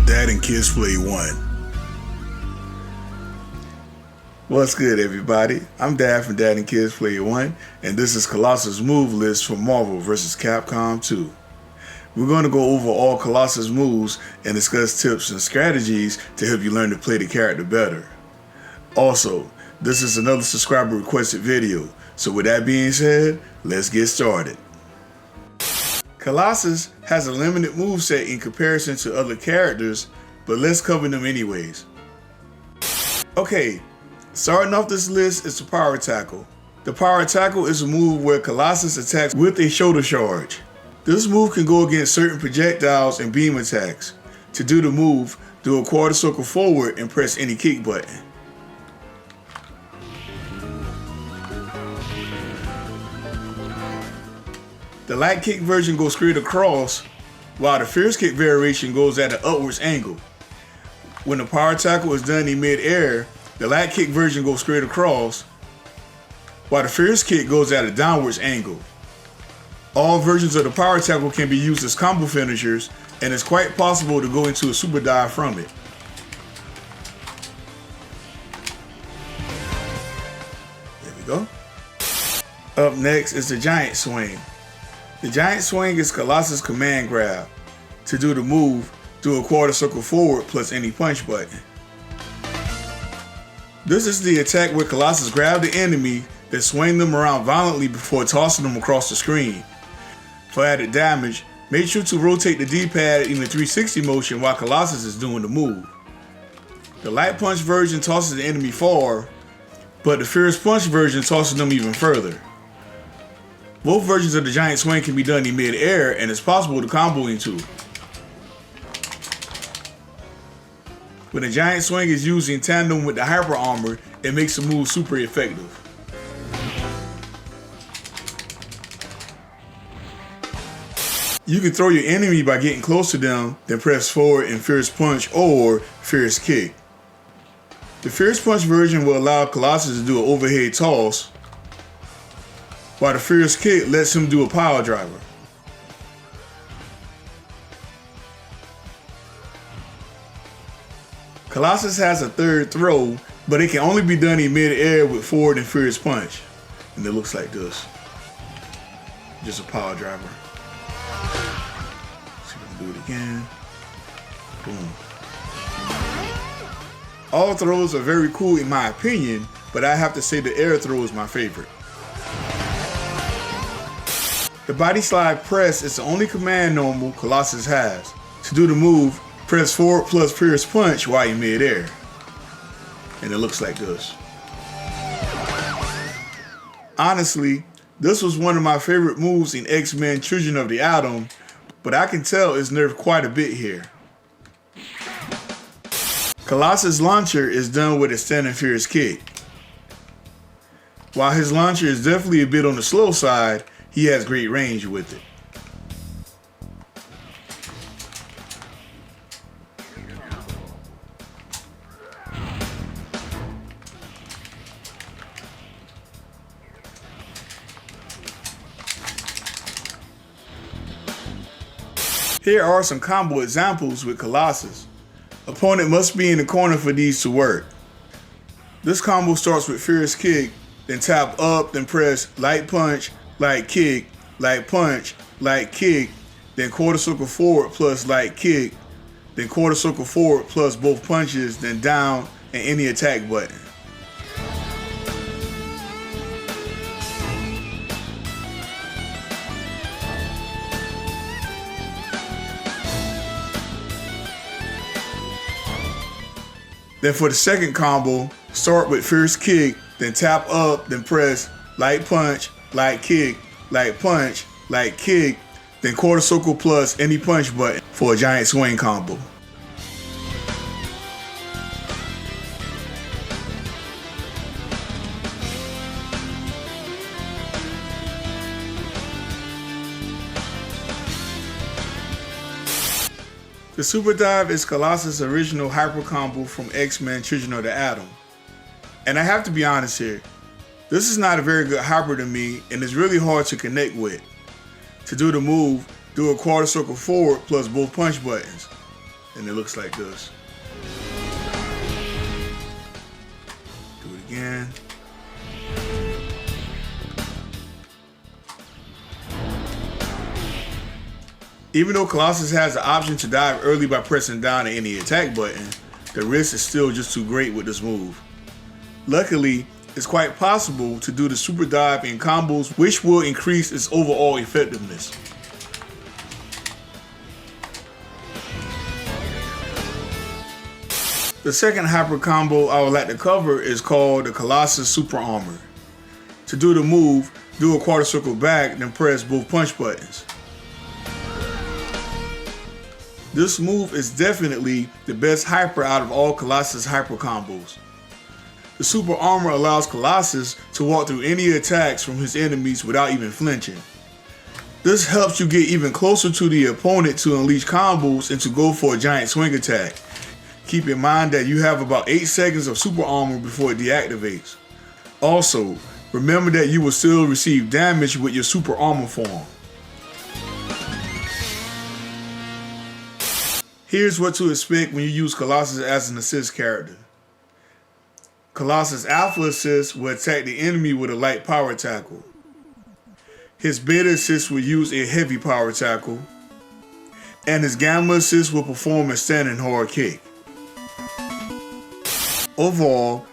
Dad and Kids Play 1. What's good, everybody? I'm Dad from Dad and Kids Play 1, and this is Colossus move list for Marvel vs. Capcom 2. We're going to go over all Colossus moves and discuss tips and strategies to help you learn to play the character better. Also, this is another subscriber requested video, so with that being said, let's get started. Colossus has a limited moveset in comparison to other characters, but let's cover them anyways. Okay, starting off this list is the Power Tackle. The Power Tackle is a move where Colossus attacks with a shoulder charge. This move can go against certain projectiles and beam attacks. To do the move, do a quarter circle forward and press any kick button. The light kick version goes straight across, while the fierce kick variation goes at an upwards angle. When the Power Tackle is done in mid-air, the light kick version goes straight across, while the fierce kick goes at a downwards angle. All versions of the Power Tackle can be used as combo finishers, and it's quite possible to go into a super dive from it. There we go. Up next is the Giant Swing. The Giant Swing is Colossus' command grab. To do the move, do a quarter circle forward plus any punch button. This is the attack where Colossus grabs the enemy, then swing them around violently before tossing them across the screen. For added damage, make sure to rotate the D-pad in the 360 motion while Colossus is doing the move. The light punch version tosses the enemy far, but the fierce punch version tosses them even further. Both versions of the Giant Swing can be done in mid-air, and it's possible to combo into. When the Giant Swing is used in tandem with the Hyper Armor, it makes the move super effective. You can throw your enemy by getting close to them, then press forward in Fierce Punch or Fierce Kick. The Fierce Punch version will allow Colossus to do an overhead toss, while the Fierce Kick lets him do a power driver. Colossus has a third throw, but it can only be done in mid-air with forward and Fierce Punch. And it looks like this. Just a power driver. See if we can do it again. Boom. All throws are very cool in my opinion, but I have to say the air throw is my favorite. The Body Slide Press is the only command normal Colossus has. To do the move, press forward plus Fierce Punch while in mid-air. And it looks like this. Honestly, this was one of my favorite moves in X-Men Children of the Atom, but I can tell it's nerfed quite a bit here. Colossus' launcher is done with a standing Fierce Kick. While his launcher is definitely a bit on the slow side, he has great range with it. Here are some combo examples with Colossus. Opponent must be in the corner for these to work. This combo starts with Fierce Kick, then tap up, then press Light Punch, Light Kick, Light Punch, Light Kick, then quarter circle forward plus Light Kick, then quarter circle forward plus both punches, then down and any attack button. Then for the second combo, start with Fierce Kick, then tap up, then press Light Punch, Light Kick, Light Punch, Light Kick, then quarter circle plus any punch button for a Giant Swing combo. The Super Dive is Colossus' original hyper combo from X-Men Children of the Atom. And I have to be honest here, this is not a very good hyper to me and it's really hard to connect with. To do the move, do a quarter circle forward plus both punch buttons. and it looks like this. Do it again. Even though Colossus has the option to dive early by pressing down on any attack button, the risk is still just too great with this move. Luckily, it's quite possible to do the super dive in combos, which will increase its overall effectiveness. The second hyper combo I would like to cover is called the Colossus Super Armor. To do the move, do a quarter circle back, then press both punch buttons. This move is definitely the best hyper out of all Colossus hyper combos. The Super Armor allows Colossus to walk through any attacks from his enemies without even flinching. This helps you get even closer to the opponent to unleash combos and to go for a giant swing attack. Keep in mind that you have about 8 seconds of Super Armor before it deactivates. Also, remember that you will still receive damage with your Super Armor form. Here's what to expect when you use Colossus as an assist character. Colossus Alpha Assist will attack the enemy with a light power tackle. His Beta Assist will use a heavy power tackle. And his Gamma Assist will perform a standing hard kick. Overall,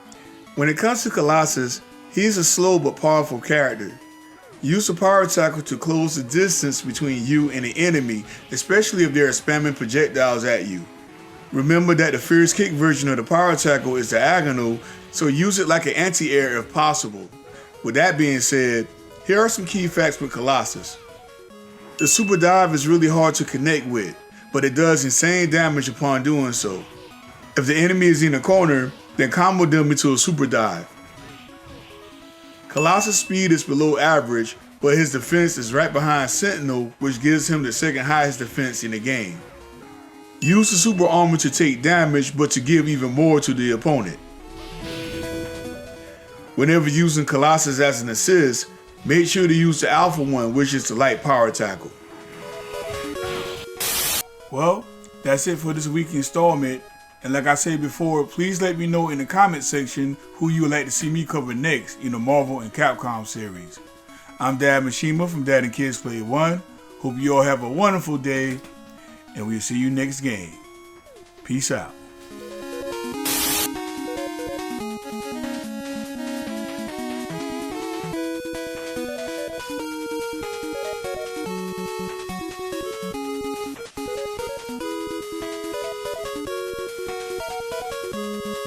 when it comes to Colossus, he's a slow but powerful character. Use the power tackle to close the distance between you and the enemy, especially if they're spamming projectiles at you. Remember that the fierce kick version of the power tackle is diagonal, so use it like an anti-air if possible. With that being said, here are some key facts with Colossus. The super dive is really hard to connect with, but it does insane damage upon doing so. If the enemy is in a corner, then combo them into a super dive. Colossus' speed is below average, but his defense is right behind Sentinel, which gives him the second highest defense in the game. Use the Super Armor to take damage, but to give even more to the opponent. Whenever using Colossus as an assist, make sure to use the Alpha one, which is the light power tackle. Well, that's it for this week's installment. And like I said before, please let me know in the comment section who you would like to see me cover next in the Marvel and Capcom series. I'm Dad Mishima from Dad and Kids Play 1. Hope you all have a wonderful day, and we'll see you next game. Peace out.